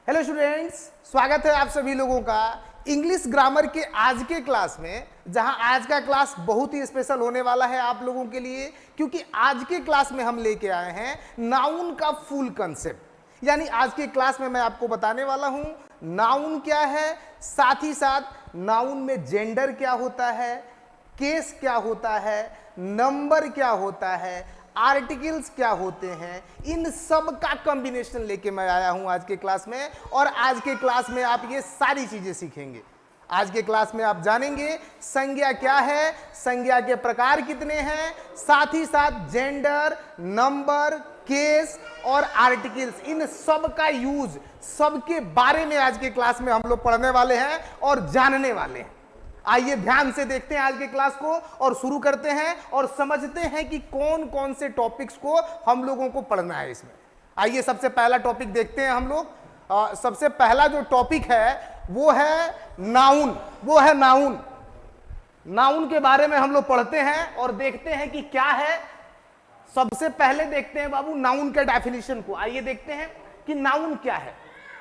Hello students, स्वागत है आप सभी लोगों का इंग्लिश ग्रामर के आज के क्लास में। जहां आज का क्लास बहुत ही स्पेशल होने वाला है आप लोगों के लिए, क्योंकि आज के क्लास में हम लेके आए हैं नाउन का फुल कंसेप्ट। यानी आज के क्लास में मैं आपको बताने वाला हूं नाउन क्या है, साथ ही साथ नाउन में जेंडर क्या होता है, केस क्या होता है, नंबर क्या होता है, आर्टिकल्स क्या होते हैं, इन सब का कॉम्बिनेशन लेके मैं आया हूं आज के क्लास में। और आज के क्लास में आप ये सारी चीजें सीखेंगे। आज के क्लास में आप जानेंगे संज्ञा क्या है, संज्ञा के प्रकार कितने हैं, साथ ही साथ जेंडर, नंबर, केस और आर्टिकल्स, इन सब का यूज, सबके बारे में आज के क्लास में हम लोग पढ़ने वाले हैं और जानने वाले हैं। आइए ध्यान से देखते हैं आज के क्लास को और शुरू करते हैं और समझते हैं कि कौन कौन से टॉपिक्स को हम लोगों को पढ़ना है इसमें। आइए सबसे पहला टॉपिक देखते हैं हम लोग। सबसे पहला जो टॉपिक है वो है नाउन। नाउन, नाउन के बारे में हम लोग पढ़ते हैं और देखते हैं कि क्या है। सबसे पहले देखते हैं बाबू नाउन के डेफिनेशन को। आइए देखते हैं कि नाउन क्या है।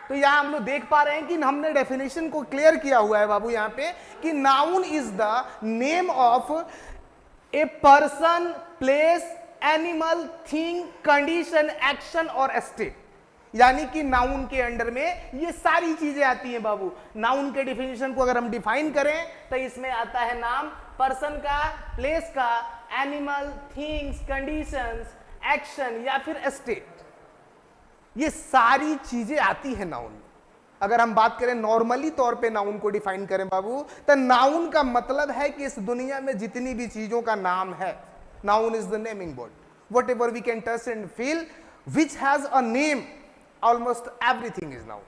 तो यहां हम लोग देख पा रहे हैं कि हमने डेफिनेशन को क्लियर किया हुआ है बाबू यहां पे कि noun is the name of a person, place, animal, thing, condition, action और स्टेट। यानी कि नाउन के अंडर में ये सारी चीजें आती हैं बाबू। नाउन के डेफिनेशन को अगर हम डिफाइन करें तो इसमें आता है नाम पर्सन का, प्लेस का, एनिमल, थिंग्स, कंडीशंस, एक्शन या फिर स्टेट। ये सारी चीजें आती है नाउन में। अगर हम बात करें नॉर्मली तौर पे नाउन को डिफाइन करें बाबू, तो नाउन का मतलब है कि इस दुनिया में जितनी भी चीजों का नाम है, noun is the naming word. Whatever we can touch and feel which has a name, almost everything is noun.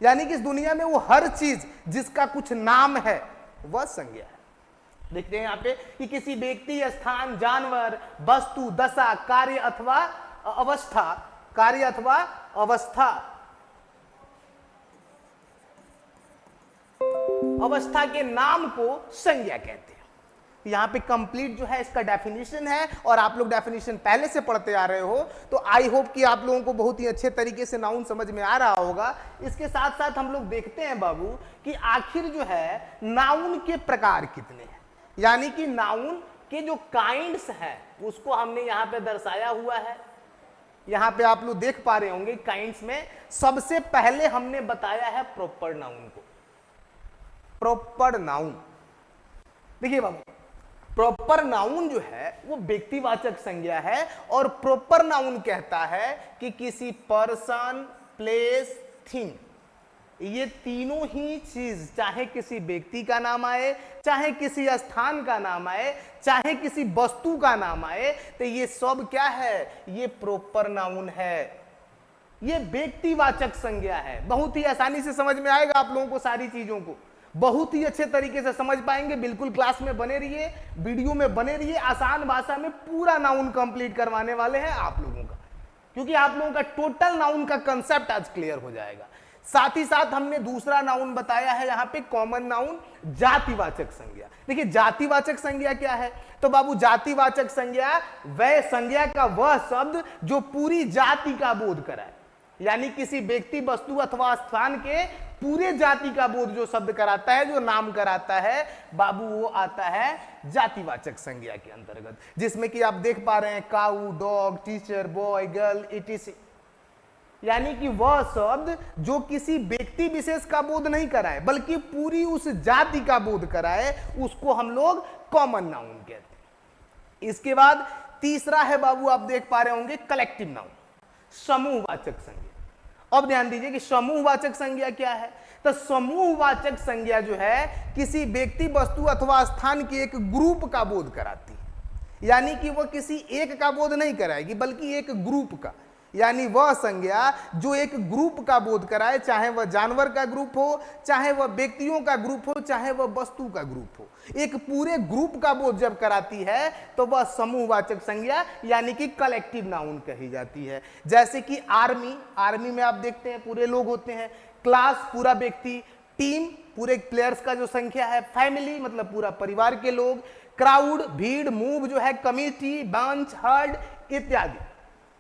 यानी कि इस दुनिया में वो हर चीज जिसका कुछ नाम है वह संज्ञा है। देखते हैं यहाँ पे कि किसी व्यक्ति, स्थान, जानवर, वस्तु, दशा, कार्य अथवा अवस्था के नाम को संज्ञा कहते हैं। यहां पे कंप्लीट जो है इसका डेफिनेशन है और आप लोग डेफिनेशन पहले से पढ़ते आ रहे हो, तो आई होप कि आप लोगों को बहुत ही अच्छे तरीके से नाउन समझ में आ रहा होगा। इसके साथ साथ हम लोग देखते हैं बाबू कि आखिर जो है नाउन के प्रकार कितने हैं। यानी कि नाउन के जो काइंड्स हैं उसको हमने यहां पे दर्शाया हुआ है। यहां पे आप लोग देख पा रहे होंगे काइंड्स में सबसे पहले हमने बताया है प्रॉपर नाउन को। प्रॉपर नाउन देखिए बाबू, प्रॉपर नाउन जो है वो व्यक्तिवाचक संज्ञा है और प्रॉपर नाउन कहता है कि किसी पर्सन, प्लेस, थिंग, ये तीनों ही चीज, चाहे किसी व्यक्ति का नाम आए, चाहे किसी स्थान का नाम आए, चाहे किसी वस्तु का नाम आए, तो ये सब क्या है, ये प्रॉपर नाउन है। ये व्यक्तिवाचक संज्ञा है। बहुत ही आसानी से समझ में आएगा आप लोगों को, सारी चीजों को बहुत ही अच्छे तरीके से समझ पाएंगे। बिल्कुल क्लास में बने रहिए, वीडियो में बने रहिए। आसान भाषा में पूरा नाउन कंप्लीट करवाने वाले हैं आप लोगों का, क्योंकि आप लोगों का टोटल नाउन का कंसेप्ट आज क्लियर हो जाएगा। साथ ही साथ हमने दूसरा नाउन बताया है यहां पे कॉमन नाउन, जातिवाचक संज्ञा। देखिए जातिवाचक संज्ञा क्या है, तो बाबू जातिवाचक संज्ञा वह संज्ञा का वह शब्द जो पूरी जाति का बोध कराए। यानी किसी व्यक्ति, वस्तु अथवा स्थान के पूरे जाति का बोध जो शब्द कराता है, जो नाम कराता है बाबू, वो आता है जातिवाचक संज्ञा के अंतर्गत। जिसमें कि आप देख पा रहे हैं cow, dog, teacher, boy, girl, etc. यानी कि वह शब्द जो किसी व्यक्ति विशेष का बोध नहीं कराए बल्कि पूरी उस जाति का बोध कराए, उसको हम लोग कॉमन नाउन कहते हैं। इसके बाद तीसरा है बाबू, आप देख पा रहे होंगे कलेक्टिव नाउन, समूहवाचक संज्ञा। अब ध्यान दीजिए कि समूहवाचक संज्ञा क्या है। तो समूहवाचक संज्ञा जो है किसी व्यक्ति, वस्तु अथवा स्थान के एक ग्रुप का बोध कराती है। यानी कि वह किसी एक का बोध नहीं कराएगी बल्कि एक ग्रुप का। यानी वह संज्ञा जो एक ग्रुप का बोध कराए, चाहे वह जानवर का ग्रुप हो, चाहे वह व्यक्तियों का ग्रुप हो, चाहे वह वस्तु का ग्रुप हो, एक पूरे ग्रुप का बोध जब कराती है तो वह समूहवाचक संज्ञा यानी कि कलेक्टिव नाउन कही जाती है। जैसे कि आर्मी, आर्मी में आप देखते हैं पूरे लोग होते हैं, क्लास पूरा व्यक्ति, टीम पूरे प्लेयर्स का जो संख्या है, फैमिली मतलब पूरा परिवार के लोग, क्राउड भीड़, मूव जो है कमिटी, बंच, हर्ड इत्यादि।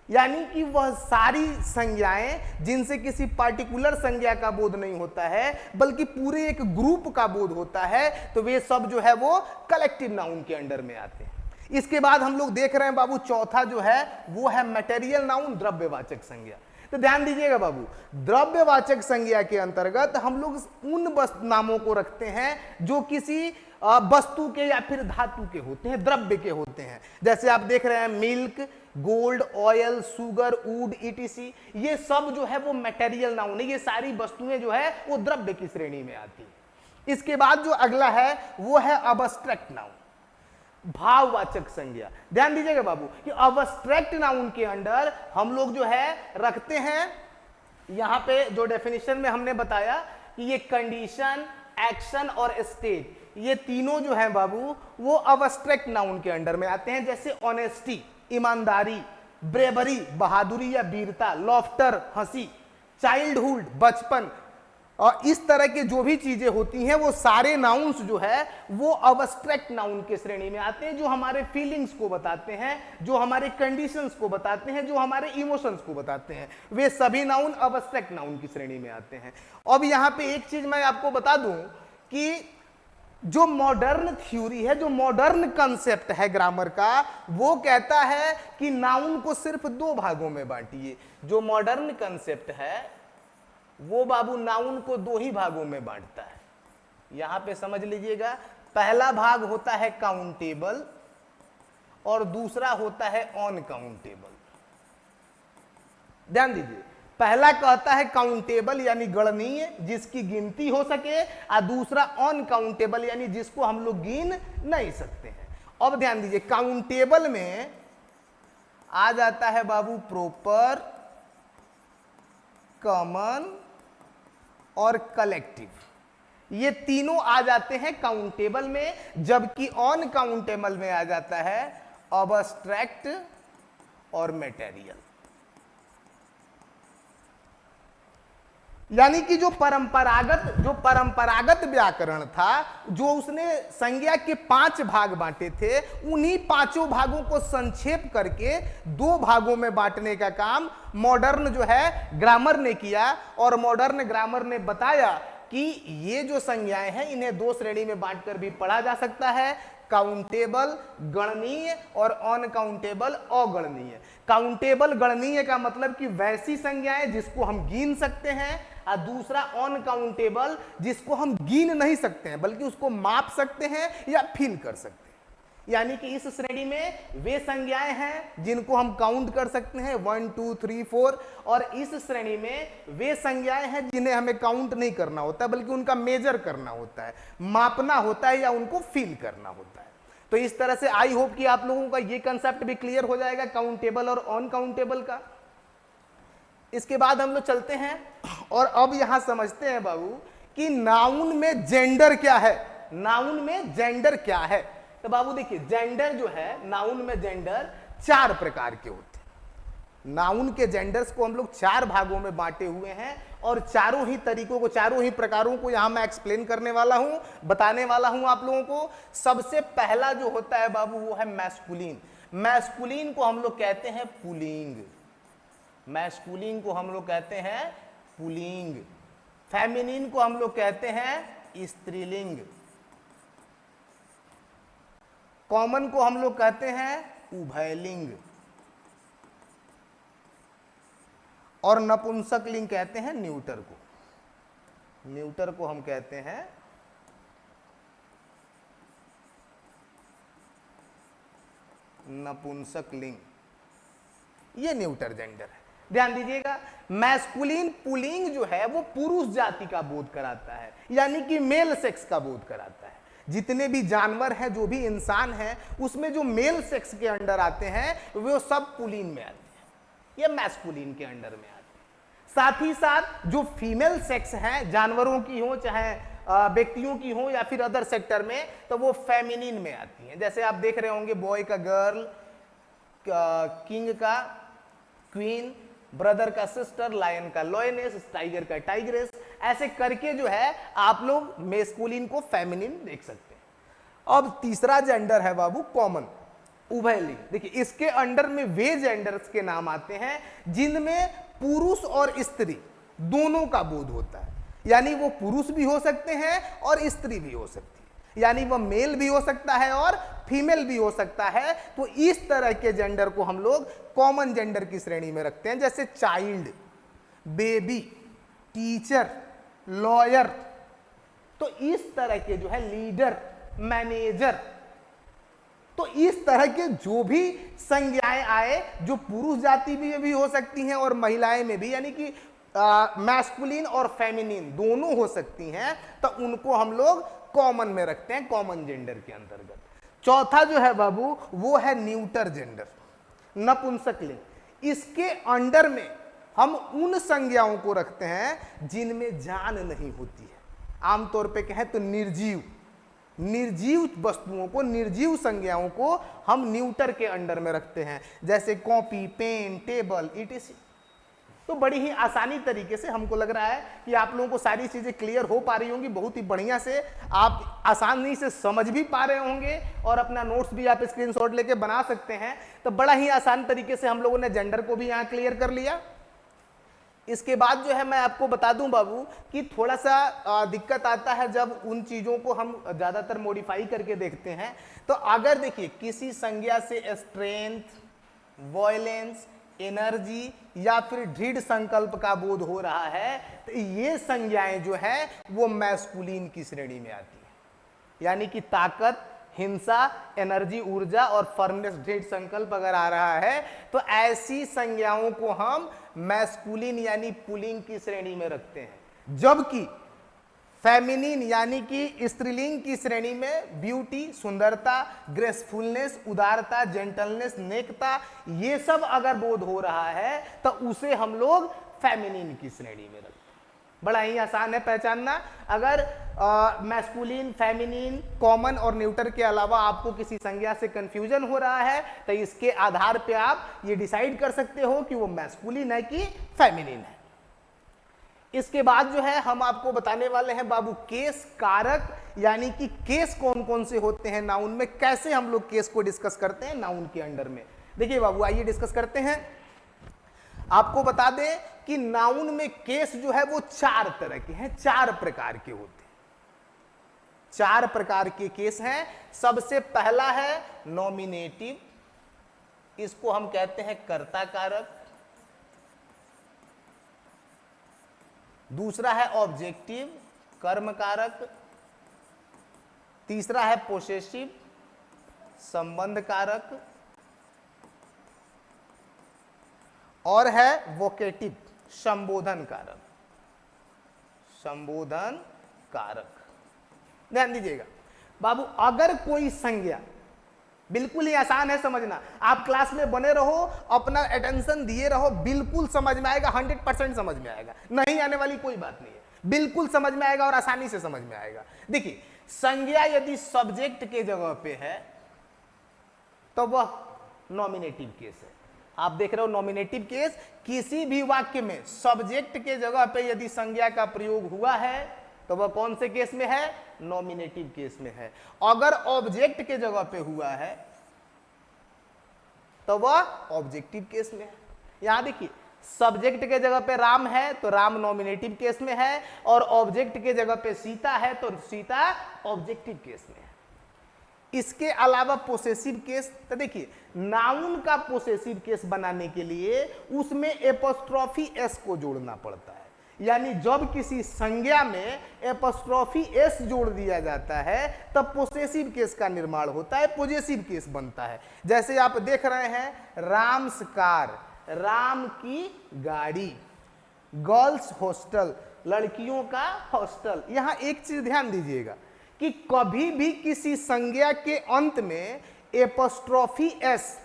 यानी कि वह सारी संज्ञाएं जिनसे किसी पार्टिकुलर संज्ञा का बोध नहीं होता है बल्कि पूरे एक ग्रुप का बोध होता है, तो वे सब जो है वो कलेक्टिव नाउन के अंडर में आते हैं। इसके बाद हम लोग देख रहे हैं बाबू चौथा जो है वो है मटेरियल नाउन, द्रव्यवाचक संज्ञा। तो ध्यान दीजिएगा बाबू, द्रव्यवाचक संज्ञा के अंतर्गत हम लोग उन नामों को रखते हैं जो किसी वस्तु के या फिर धातु के होते हैं, द्रव्य के होते हैं। जैसे आप देख रहे हैं milk, gold, oil, sugar, would, etc, ये सब जो है वो मटेरियल नाउन है। ये सारी वस्तुएं जो है वो द्रव्य की श्रेणी में आती है। इसके बाद जो अगला है वो है अबस्ट्रैक्ट नाउन, भाववाचक संज्ञा। ध्यान दीजिएगा बाबू कि अबस्ट्रैक्ट नाउन के अंडर हम लोग जो है रखते हैं, यहां पे जो डेफिनेशन में हमने बताया कि ये कंडीशन, एक्शन और स्टेट, ये तीनों जो है बाबू वो अबस्ट्रैक्ट नाउन के अंडर में आते हैं। जैसे ऑनेस्टी, ईमानदारी, ब्रेवरी, बहादुरी या वीरता, लॉफ्टर, हंसी, चाइल्डहुड, बचपन, और इस तरह के जो भी चीजें होती हैं वो सारे नाउन्स जो है वो अबस्ट्रैक्ट नाउन के श्रेणी में आते हैं, जो हमारे फीलिंग्स को बताते हैं, जो हमारे कंडीशंस को बताते हैं, जो हमारे इमोशंस को बताते हैं, वे सभी नाउन अबस्ट्रैक्ट नाउन की श्रेणी में आते हैं। अब यहां पे एक चीज मैं आपको बता दूं कि जो मॉडर्न थ्योरी है, जो मॉडर्न कंसेप्ट है ग्रामर का, वो कहता है कि नाउन को सिर्फ दो भागों में बांटिए। जो मॉडर्न कंसेप्ट है वो बाबू नाउन को दो ही भागों में बांटता है। यहां पे समझ लीजिएगा, पहला भाग होता है काउंटेबल और दूसरा होता है अनकाउंटेबल। ध्यान दीजिए, पहला कहता है काउंटेबल यानी गणनीय, जिसकी गिनती हो सके, और दूसरा अनकाउंटेबल यानी जिसको हम लोग गिन नहीं सकते हैं। अब ध्यान दीजिए, काउंटेबल में आ जाता है बाबू प्रॉपर, कॉमन और कलेक्टिव। ये तीनों आ जाते हैं काउंटेबल में, जबकि अनकाउंटेबल में आ जाता है अबस्ट्रैक्ट और मटेरियल। यानी कि जो परंपरागत व्याकरण था, जो उसने संज्ञा के 5 भाग बांटे थे, उन्हीं 5 भागों को संक्षेप करके 2 भागों में बांटने का काम मॉडर्न जो है ग्रामर ने किया। और मॉडर्न ग्रामर ने बताया कि ये जो संज्ञाएं हैं इन्हें 2 श्रेणी में बांटकर भी पढ़ा जा सकता है, काउंटेबल गणनीय और अनकाउंटेबल अगणनीय। काउंटेबल गणनीय का मतलब कि वैसी संज्ञाएं जिसको हम गिन सकते हैं, और दूसरा अनकाउंटेबल जिसको हम गिन नहीं सकते हैं बल्कि उसको माप सकते हैं या फील कर सकते हैं। यानी कि इस श्रेणी में वे संज्ञाएं हैं जिनको हम काउंट कर सकते हैं 1 2 3 4, और इस श्रेणी में वे संज्ञाएं हैं जिन्हें हमें काउंट नहीं करना होता बल्कि उनका मेजर करना होता है, मापना होता है या उनको फील करना होता है। तो इस तरह से आई होप कि आप लोगों का ये कंसेप्ट भी क्लियर हो जाएगा काउंटेबल और अनकाउंटेबल का। इसके बाद हम लोग चलते हैं और अब यहां समझते हैं बाबू कि नाउन में जेंडर क्या है। नाउन में जेंडर क्या है? तो बाबू देखिए, जेंडर जो है, नाउन में जेंडर 4 प्रकार के होते हैं। नाउन के जेंडर्स को हम लोग 4 भागों में बांटे हुए हैं, और चारों ही तरीकों को, चारों ही प्रकारों को यहां मैं एक्सप्लेन करने वाला हूं, बताने वाला हूं आप लोगों को। सबसे पहला जो होता है बाबू वो है मैस्कुलिन। मैस्कुलिन को हम लोग कहते हैं पुल्लिंग। मैस्कुलिन को हम लोग कहते हैं पुल्लिंग। फेमिनिन को हम लोग कहते हैं स्त्रीलिंग। कॉमन को हम लोग कहते हैं उभयलिंग, और नपुंसक लिंग कहते हैं न्यूटर को। न्यूटर को हम कहते हैं नपुंसक लिंग। ये न्यूटर जेंडर है। ध्यान दीजिएगा, मैस्कुलिन पुल्लिंग जो है वो पुरुष जाति का बोध कराता है, यानी कि मेल सेक्स का बोध कराता है। जितने भी जानवर हैं, जो भी इंसान हैं, उसमें जो मेल सेक्स के अंडर आते हैं वो सब पुल्लिंग में आते हैं, ये मैस्कुलिन के अंडर में आते हैं। साथ ही साथ जो फीमेल सेक्स हैं, जानवरों की हो चाहे व्यक्तियों की हो या फिर अदर सेक्टर में, तो वो फेमिनिन में आती हैं। जैसे आप देख रहे होंगे, बॉय का गर्ल, किंग का क्वीन, ब्रदर का सिस्टर, लायन का लॉयनेस, टाइगर का टाइग्रेस, ऐसे करके जो है आप लोग मैस्कुलिन को फेमिनिन देख सकते हैं। अब तीसरा जेंडर है बाबू कॉमन। उभयलिंग। देखिए इसके अंडर में वे जेंडर्स के नाम आते हैं जिनमें पुरुष और स्त्री दोनों का बोध होता है, यानी वो पुरुष भी हो सकते हैं और स्त्री भी हो सकती है, यानी वह मेल भी हो सकता है और फीमेल भी हो सकता है। तो इस तरह के जेंडर को हम लोग कॉमन जेंडर की श्रेणी में रखते हैं, जैसे चाइल्ड, बेबी, टीचर, लॉयर। तो इस तरह के जो है लीडर, मैनेजर, तो इस तरह के जो भी संज्ञाएं आए जो पुरुष जाति में भी हो सकती हैं और महिलाएं में भी, यानी कि मैस्कुलिन और फेमिनिन दोनों हो सकती हैं, तो उनको हम लोग कॉमन में रखते हैं, कॉमन जेंडर के अंतर्गत। चौथा जो है बाबू वो है न्यूटर जेंडर, नपुंसक लिंग। इसके अंडर में हम उन संज्ञाओं को रखते हैं जिनमें जान नहीं होती है। आमतौर पे कहें तो निर्जीव वस्तुओं को, निर्जीव संज्ञाओं को हम न्यूटर के अंडर में रखते हैं, जैसे कॉपी, पेन, टेबल, etc। तो बड़ी ही आसानी तरीके से हमको लग रहा है कि आप लोगों को सारी चीजें क्लियर हो पा रही होंगी, बहुत ही बढ़िया से आप आसानी से समझ भी पा रहे होंगे और अपना नोट्स भी आप स्क्रीनशॉट लेके बना सकते हैं। तो बड़ा ही आसान तरीके से हम लोगों ने जेंडर को भी यहाँ क्लियर कर लिया। इसके बाद जो है मैं आपको बता दूं बाबू कि थोड़ा सा दिक्कत आता है जब उन चीजों को हम ज्यादातर मॉडिफाई करके देखते हैं। तो अगर देखिए किसी संज्ञा से स्ट्रेंथ, वॉयलेंस, एनर्जी या फिर दृढ़ संकल्प का बोध हो रहा है, तो ये संज्ञाएं जो है वो मैस्कुलिन की श्रेणी में आती है, यानी कि ताकत, हिंसा, एनर्जी, ऊर्जा और फर्मनेस, दृढ़ संकल्प अगर आ रहा है तो ऐसी संज्ञाओं को हम मैस्कुलिन यानी पुलिंग की श्रेणी में रखते हैं। जबकि फेमिनिन यानी कि स्त्रीलिंग की श्रेणी में ब्यूटी, सुंदरता, ग्रेसफुलनेस, उदारता, जेंटलनेस, नेकता, ये सब अगर बोध हो रहा है तो उसे हम लोग फेमिनिन की श्रेणी में रखते हैं। बड़ा ही आसान है पहचानना। अगर मैस्कुलिन, फेमिनिन, कॉमन और न्यूटर के अलावा आपको किसी संज्ञा से कंफ्यूजन हो रहा है तो इसके आधार पे आप ये डिसाइड कर सकते हो कि वो मैस्कुलिन है कि फेमिनिन है। इसके बाद जो है हम आपको बताने वाले हैं बाबू केस कारक, यानी कि केस कौन कौन से होते हैं नाउन में, कैसे हम लोग केस को डिस्कस करते हैं नाउन के अंडर में। देखिए बाबू आइए डिस्कस करते हैं। आपको बता दें कि नाउन में केस जो है वो 4 तरह के हैं, 4 प्रकार के होते हैं। 4 प्रकार के केस हैं। सबसे पहला है नॉमिनेटिव, इसको हम कहते हैं कर्ता कारक। दूसरा है ऑब्जेक्टिव, कर्म कारक। तीसरा है पोसेसिव, संबंध कारक। और है वोकेटिव, संबोधन कारक। संबोधन कारक, ध्यान दीजिएगा बाबू। अगर कोई संज्ञा, बिल्कुल ही आसान है समझना, आप क्लास में बने रहो, अपना अटेंशन दिए रहो, बिल्कुल समझ में आएगा, 100% समझ में आएगा, नहीं आने वाली कोई बात नहीं है, बिल्कुल समझ में आएगा और आसानी से समझ में आएगा। देखिए संज्ञा यदि सब्जेक्ट के जगह पे है तो वह नॉमिनेटिव केस है। आप देख रहे हो नॉमिनेटिव केस, किसी भी वाक्य में सब्जेक्ट के जगह पे यदि संज्ञा का प्रयोग हुआ है तो वह कौन से केस में है? नॉमिनेटिव केस में है। अगर ऑब्जेक्ट के जगह पे हुआ है तो वह ऑब्जेक्टिव केस में है। यहां देखिए सब्जेक्ट के जगह पे राम है तो राम नॉमिनेटिव केस में है, और ऑब्जेक्ट के जगह पे सीता है तो सीता ऑब्जेक्टिव केस में है। इसके अलावा पोसेसिव केस, तो देखिए नाउन का पोसेसिव केस बनाने के लिए उसमें एपोस्ट्रोफी एस को जोड़ना पड़ता है, यानी जब किसी संज्ञा में एपोस्ट्रोफी एस जोड़ दिया जाता है तब पोसेसिव केस का निर्माण होता है, पोजेसिव केस बनता है। जैसे आप देख रहे हैं राम्स कार, राम की गाड़ी, गर्ल्स हॉस्टल, लड़कियों का हॉस्टल। यहां एक चीज ध्यान दीजिएगा कि कभी भी किसी संज्ञा के अंत में एपोस्ट्रोफी एस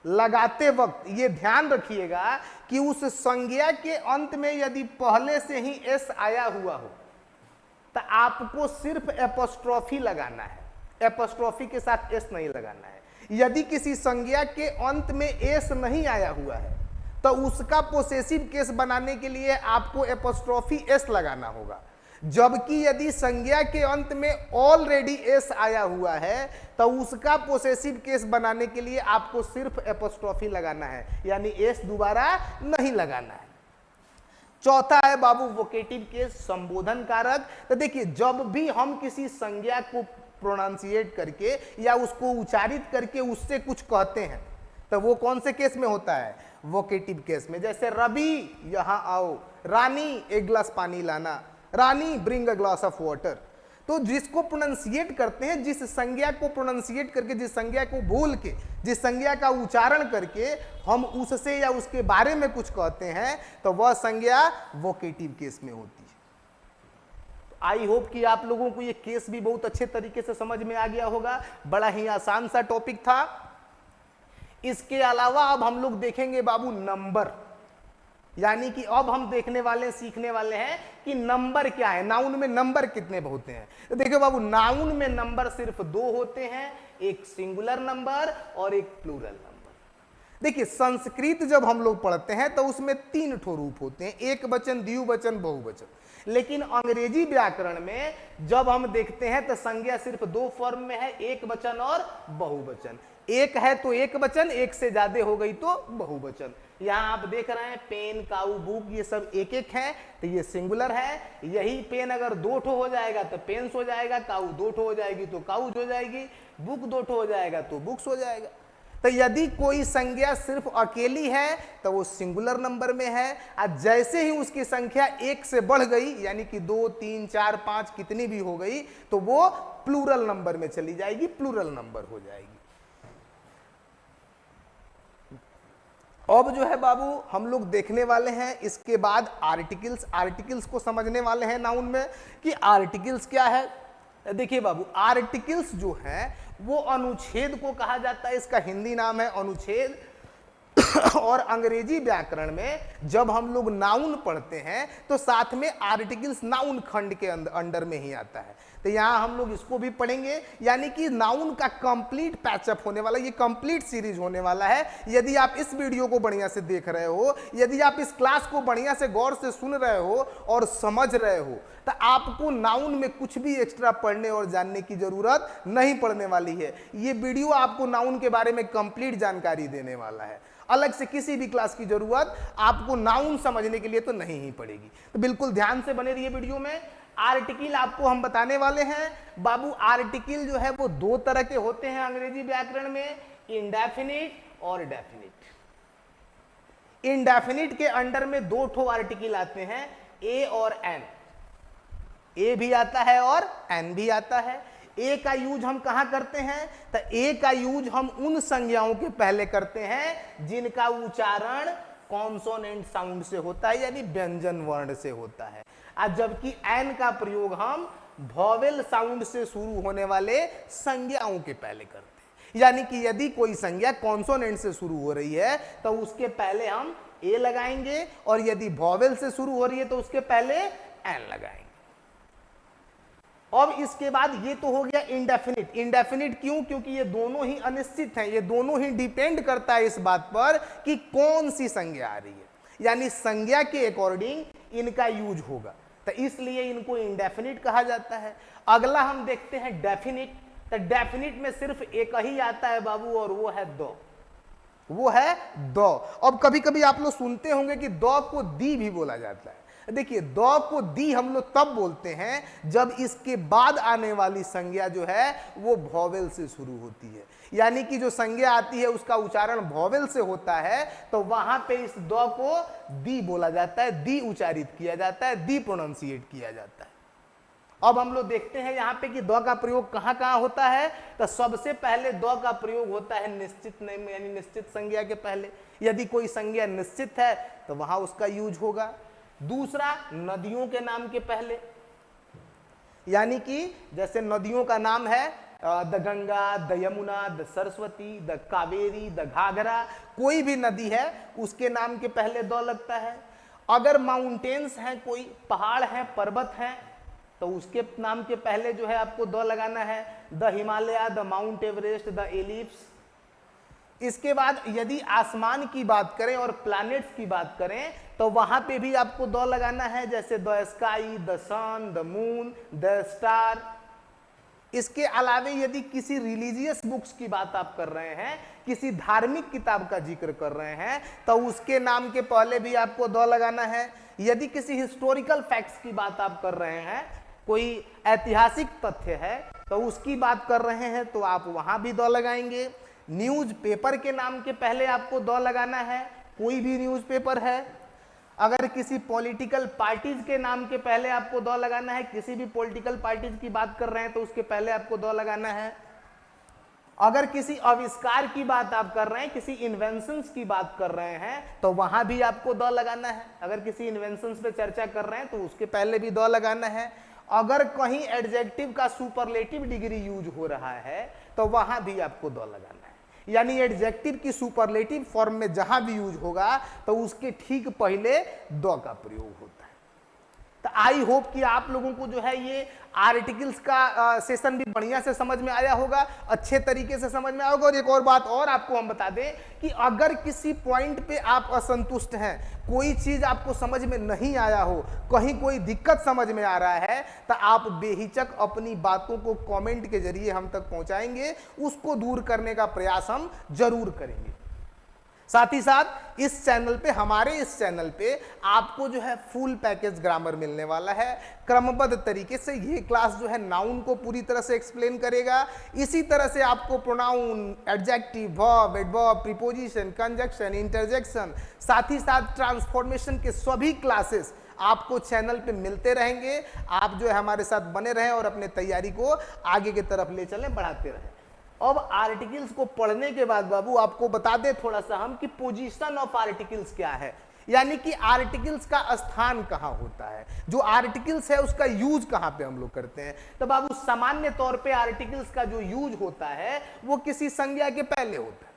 लगाते वक्त ये ध्यान रखिएगा कि उस संज्ञा के अंत में यदि पहले से ही एस आया हुआ हो तो आपको सिर्फ एपोस्ट्रोफी लगाना है, एपोस्ट्रोफी के साथ एस नहीं लगाना है। यदि किसी संज्ञा के अंत में एस नहीं आया हुआ है तो उसका पोसेसिव केस बनाने के लिए आपको एपोस्ट्रोफी एस लगाना होगा। जबकि यदि संज्ञा के अंत में ऑलरेडी एस आया हुआ है तो उसका पोसेसिव केस बनाने के लिए आपको सिर्फ एपोस्ट्रोफी लगाना है, यानी एस दोबारा नहीं लगाना है। चौथा है बाबू वोकेटिव केस, संबोधन कारक। तो देखिए जब भी हम किसी संज्ञा को प्रोनाउंसिएट करके या उसको उच्चारित करके उससे कुछ कहते हैं तो वो कौन से केस में होता है, वोकेटिव केस में। जैसे रवि यहां आओ, रानी एक गिलास पानी लाना, Rani bring a glass of water. तो जिसको प्रोनाउंसिएट करते हैं, जिस संज्ञा को प्रोनाउंसिएट करके, जिस संज्ञा को बोल के, जिस संज्ञा का उच्चारण करके हम उससे या उसके बारे में कुछ कहते हैं तो वह संज्ञा वोकेटिव केस में होती है। आई होप कि आप लोगों को ये केस भी बहुत अच्छे तरीके से समझ में आ गया होगा। बड़ा ही आसान सा टॉपिक था। इसके अलावा अब हम लोग देखेंगे बाबू नंबर, यानी कि अब हम देखने वाले सीखने वाले हैं कि नंबर क्या है, नाउन में नंबर कितने होते हैं। तो देखो बाबू, नाउन में नंबर सिर्फ दो होते हैं, एक सिंगुलर नंबर और एक प्लूरल नंबर। देखिए संस्कृत जब हम लोग पढ़ते हैं तो उसमें तीन ठो रूप होते हैं, एक वचन, द्विवचन, बहुवचन। लेकिन अंग्रेजी व्याकरण में जब हम देखते हैं तो संज्ञा सिर्फ दो फॉर्म में है, एक वचन और बहुवचन। एक है तो एक वचन, एक से ज्यादा हो गई तो बहुवचन। यहाँ आप देख रहे हैं पेन, काऊ, बुक, ये सब एक एक है तो ये सिंगुलर है। यही पेन अगर दो ठो हो जाएगा तो पेन्स हो जाएगा, काऊ दो ठो हो जाएगी तो काउज हो जाएगी, बुक दो ठो हो जाएगा तो बुक्स हो जाएगा। तो यदि कोई संज्ञा सिर्फ अकेली है तो वो सिंगुलर नंबर में है, और जैसे ही उसकी संख्या एक से बढ़ गई, यानी कि 2, 3, 4, 5 कितनी भी हो गई, तो वो प्लूरल नंबर में चली जाएगी, प्लूरल नंबर हो जाएगी। अब जो है बाबू हम लोग देखने वाले हैं इसके बाद आर्टिकल्स। आर्टिकल्स को समझने वाले हैं नाउन में कि आर्टिकल्स क्या है। देखिए बाबू, आर्टिकल्स जो है वो अनुच्छेद को कहा जाता है, इसका हिंदी नाम है अनुच्छेद। और अंग्रेजी व्याकरण में जब हम लोग नाउन पढ़ते हैं तो साथ में आर्टिकल्स नाउन खंड के अंडर में ही आता है। तो यहाँ हम लोग इसको भी पढ़ेंगे, यानी कि नाउन का कंप्लीट पैचअप होने वाला, ये कंप्लीट सीरीज होने वाला है। यदि आप इस वीडियो को बढ़िया से देख रहे हो, यदि आप इस क्लास को बढ़िया से गौर से सुन रहे हो और समझ रहे हो, तो आपको नाउन में कुछ भी एक्स्ट्रा पढ़ने और जानने की जरूरत नहीं पड़ने वाली है। ये वीडियो आपको नाउन के बारे में कंप्लीट जानकारी देने वाला है। अलग से किसी भी क्लास की जरूरत आपको नाउन समझने के लिए तो नहीं ही पड़ेगी। तो बिल्कुल ध्यान से बने रहिए वीडियो में। आर्टिकल आपको हम बताने वाले हैं बाबू। आर्टिकल जो है वो दो तरह के होते हैं अंग्रेजी व्याकरण में, इंडेफिनिट और डेफिनिट। इंडेफिनिट के अंडर में दो ठो आर्टिकल आते हैं, ए और एन। ए भी आता है और एन भी आता है। ए का यूज हम कहां करते हैं, तो ए का यूज हम उन संज्ञाओं के पहले करते हैं जिनका उच्चारण कॉन्सोनेंट साउंड से होता है, यानी व्यंजन वर्ण से होता है। और जबकि एन का प्रयोग हम वॉवेल साउंड से शुरू होने वाले संज्ञाओं के पहले करते हैं। यानी कि यदि कोई संज्ञा कॉन्सोनेंट से शुरू हो रही है तो उसके पहले हम ए लगाएंगे, और यदि वॉवेल से शुरू हो रही है तो उसके पहले एन लगाएंगे। अब इसके बाद ये तो हो गया इंडेफिनिट। इंडेफिनिट क्यों? क्योंकि ये दोनों ही अनिश्चित हैं, ये दोनों ही डिपेंड करता है इस बात पर कि कौन सी संज्ञा आ रही है, यानी संज्ञा के अकॉर्डिंग इनका यूज होगा, तो इसलिए इनको इंडेफिनिट कहा जाता है। अगला हम देखते हैं डेफिनिट। तो डेफिनिट में सिर्फ एक ही आता है बाबू, और वो है दो, वो है दो। अब कभी कभी आप लोग सुनते होंगे कि दो को दी भी बोला जाता है। देखिए दो को दी हम लोग तब बोलते हैं जब इसके बाद आने वाली संज्ञा जो है वो वॉवेल से शुरू होती है, यानी कि जो संज्ञा आती है उसका उच्चारण वॉवेल से होता है, तो वहां पे इस दो को दी बोला जाता है, दी उच्चारित किया जाता है, दी प्रोनाउंसिएट किया जाता है। अब हम लोग देखते हैं यहाँ पे कि दो का प्रयोग कहाँ कहाँ होता है। तो सबसे पहले दो का प्रयोग होता है निश्चित नेम, यानी निश्चित संज्ञा के पहले। यदि कोई संज्ञा निश्चित है तो वहां उसका यूज होगा। दूसरा, नदियों के नाम के पहले, यानी कि जैसे नदियों का नाम है the Ganga, the Yamuna, the Saraswati, the Kaveri, the Ghaghara, कोई भी नदी है उसके नाम के पहले दो लगता है। अगर माउंटेन्स हैं, कोई पहाड़ हैं, पर्वत हैं, तो उसके नाम के पहले जो है आपको दो लगाना है। The Himalaya, the mount Everest, the ellipse. इसके बाद यदि आसमान की बात करें और प्लैनेट्स की बात करें तो वहां पे भी आपको द लगाना है, जैसे the sky, the sun, the moon, the star. इसके अलावे यदि किसी रिलीजियस बुक्स की बात आप कर रहे हैं, किसी धार्मिक किताब का जिक्र कर रहे हैं, तो उसके नाम के पहले भी आपको द लगाना है। यदि किसी हिस्टोरिकल फैक्ट्स की बात आप कर रहे हैं, कोई ऐतिहासिक तथ्य है तो उसकी बात कर रहे हैं, तो आप वहां भी द लगाएंगे। न्यूज पेपर के नाम के पहले आपको द लगाना है, कोई भी न्यूज पेपर है। अगर किसी पॉलिटिकल पार्टीज के नाम के पहले आपको द लगाना है, किसी भी पॉलिटिकल पार्टीज की बात कर रहे हैं तो उसके पहले आपको द लगाना है। अगर किसी आविष्कार की बात आप कर रहे हैं, किसी इन्वेंशंस की बात कर रहे हैं, तो वहां भी आपको द लगाना है। अगर किसी इन्वेंशंस पे चर्चा कर रहे हैं तो उसके पहले भी द लगाना है। अगर कहीं एडजेक्टिव का सुपरलेटिव डिग्री यूज हो रहा है तो वहां भी आपको द लगाना है। यानी एडजेक्टिव की सुपरलेटिव फॉर्म में जहां भी यूज होगा तो उसके ठीक पहले द का प्रयोग होता है। तो आई होप कि आप लोगों को जो है ये आर्टिकल्स का सेशन भी बढ़िया से समझ में आया होगा, अच्छे तरीके से समझ में आया होगा। और एक और बात और आपको हम बता दें कि अगर किसी पॉइंट पे आप असंतुष्ट हैं, कोई चीज आपको समझ में नहीं आया हो, कहीं कोई दिक्कत समझ में आ रहा है, तो आप बेहिचक अपनी बातों को कमेंट के जरिए हम तक पहुंचाएंगे, उसको दूर करने का प्रयास हम जरूर करेंगे। साथ ही साथ इस चैनल पे, हमारे इस चैनल पे आपको जो है फुल पैकेज ग्रामर मिलने वाला है। क्रमबद्ध तरीके से ये क्लास जो है नाउन को पूरी तरह से एक्सप्लेन करेगा। इसी तरह से आपको pronoun, adjective, verb, adverb, preposition, conjunction, interjection, साथ ही साथ ट्रांसफॉर्मेशन के सभी क्लासेस आपको चैनल पे मिलते रहेंगे। आप जो है हमारे साथ बने रहें और अपने तैयारी को आगे की तरफ ले चलें, बढ़ाते रहें। अब आर्टिकल्स को पढ़ने के बाद बाबू आपको बता दे थोड़ा सा हम कि पोजीशन ऑफ आर्टिकल्स क्या है, यानी कि आर्टिकल्स का स्थान कहां होता है, जो आर्टिकल्स है उसका यूज कहां पे हम लोग करते हैं। तो बाबू सामान्य तौर पे आर्टिकल्स का जो यूज होता है वो किसी संज्ञा के पहले होता है।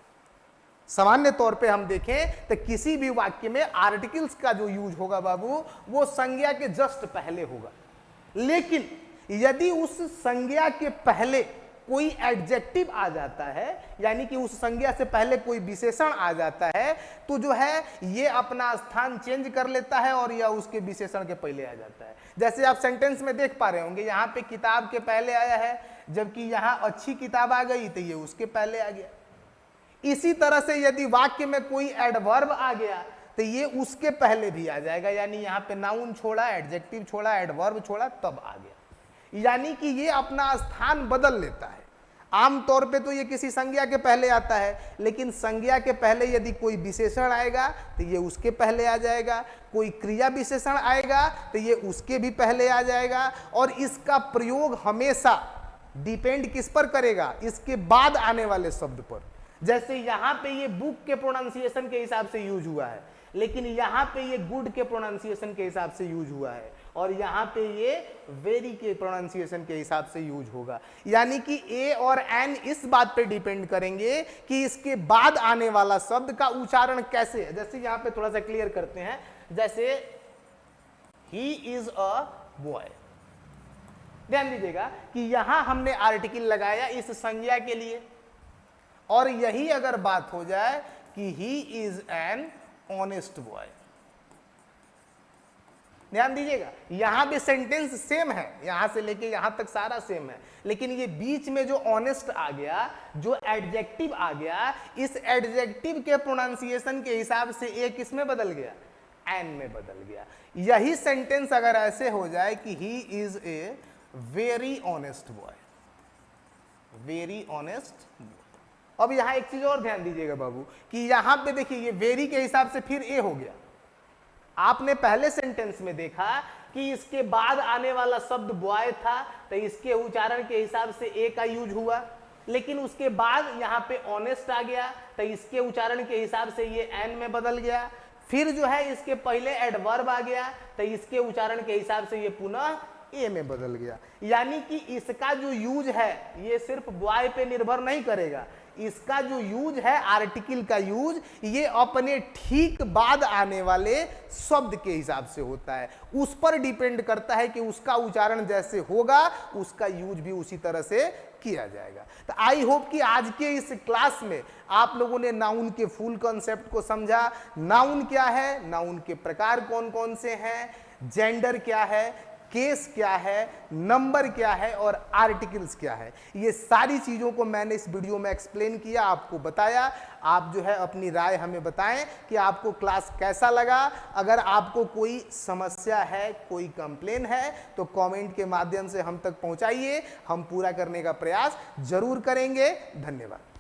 सामान्य तौर पे हम देखें तो किसी भी वाक्य में आर्टिकल्स का जो यूज होगा बाबू वो संज्ञा के जस्ट पहले होगा। लेकिन यदि उस संज्ञा के पहले कोई एडजेक्टिव आ जाता है, यानी कि उस संज्ञा से पहले कोई विशेषण आ जाता है, तो जो है ये अपना स्थान चेंज कर लेता है और यह उसके विशेषण के पहले आ जाता है। जैसे आप सेंटेंस में देख पा रहे होंगे, यहाँ पे किताब के पहले आया है, जबकि यहाँ अच्छी किताब आ गई तो ये उसके पहले आ गया। इसी तरह से यदि वाक्य में कोई एडवर्ब आ गया तो ये उसके पहले भी आ जाएगा, यानी यहाँ पे नाउन छोड़ा, एडजेक्टिव छोड़ा, एडवर्ब छोड़ा, तब आ गया। यानी कि ये अपना स्थान बदल लेता है। आमतौर पे तो ये किसी संज्ञा के पहले आता है, लेकिन संज्ञा के पहले यदि कोई विशेषण आएगा तो ये उसके पहले आ जाएगा, कोई क्रिया विशेषण आएगा तो ये उसके भी पहले आ जाएगा। और इसका प्रयोग हमेशा डिपेंड किस पर करेगा, इसके बाद आने वाले शब्द पर। जैसे यहाँ पे ये बुक के प्रोनाउंसिएशन के हिसाब से यूज हुआ है, लेकिन यहाँ पे ये गुड के प्रोनाउंसिएशन के हिसाब से यूज हुआ है, और यहाँ पे ये वेरी के प्रोनाउंसिएशन के हिसाब से यूज होगा। यानी कि ए और एन इस बात पे डिपेंड करेंगे कि इसके बाद आने वाला शब्द का उच्चारण कैसे है। जैसे यहाँ पे थोड़ा सा क्लियर करते हैं, जैसे ही इज अ बॉय, ध्यान दीजिएगा कि यहां हमने आर्टिकल लगाया इस संज्ञा के लिए, और यही अगर बात हो जाए कि he is an honest boy, ध्यान दीजिएगा यहां भी सेंटेंस सेम है, यहां से लेके यहां तक सारा सेम है, लेकिन ये बीच में जो ऑनेस्ट आ गया, जो एडजेक्टिव आ गया, इस एडजेक्टिव के प्रोनाउंसिएशन के हिसाब से ए किस में बदल गया, एन में बदल गया। यही सेंटेंस अगर ऐसे हो जाए कि he is a very honest boy, very honest boy. अब यहां एक चीज और ध्यान दीजिएगा बाबू कि यहां पे देखिए ये वेरी के हिसाब से फिर ए हो गया। आपने पहले सेंटेंस में देखा कि इसके बाद आने वाला शब्द बॉय था तो इसके उच्चारण के हिसाब से ए का यूज हुआ, लेकिन उसके बाद यहां पे ऑनेस्ट आ गया तो इसके उच्चारण के हिसाब से ये एन में बदल गया। फिर जो है इसके पहले एडवर्ब आ गया तो इसके उच्चारण के हिसाब से ये पुनः ए में बदल गया। यानी कि इसका जो यूज है ये सिर्फ बॉय पे निर्भर नहीं करेगा, इसका जो यूज है आर्टिकल का यूज ये अपने ठीक बाद आने वाले शब्द के हिसाब से होता है, उस पर डिपेंड करता है कि उसका उच्चारण जैसे होगा उसका यूज भी उसी तरह से किया जाएगा। तो आई होप कि आज के इस क्लास में आप लोगों ने नाउन के फुल कॉन्सेप्ट को समझा। नाउन क्या है, नाउन के प्रकार कौन कौन से हैं, जेंडर क्या है, केस क्या है, नंबर क्या है और आर्टिकल्स क्या है, ये सारी चीजों को मैंने इस वीडियो में एक्सप्लेन किया, आपको बताया। आप जो है अपनी राय हमें बताएं कि आपको क्लास कैसा लगा। अगर आपको कोई समस्या है, कोई कंप्लेन है तो कमेंट के माध्यम से हम तक पहुंचाइए, हम पूरा करने का प्रयास जरूर करेंगे। धन्यवाद।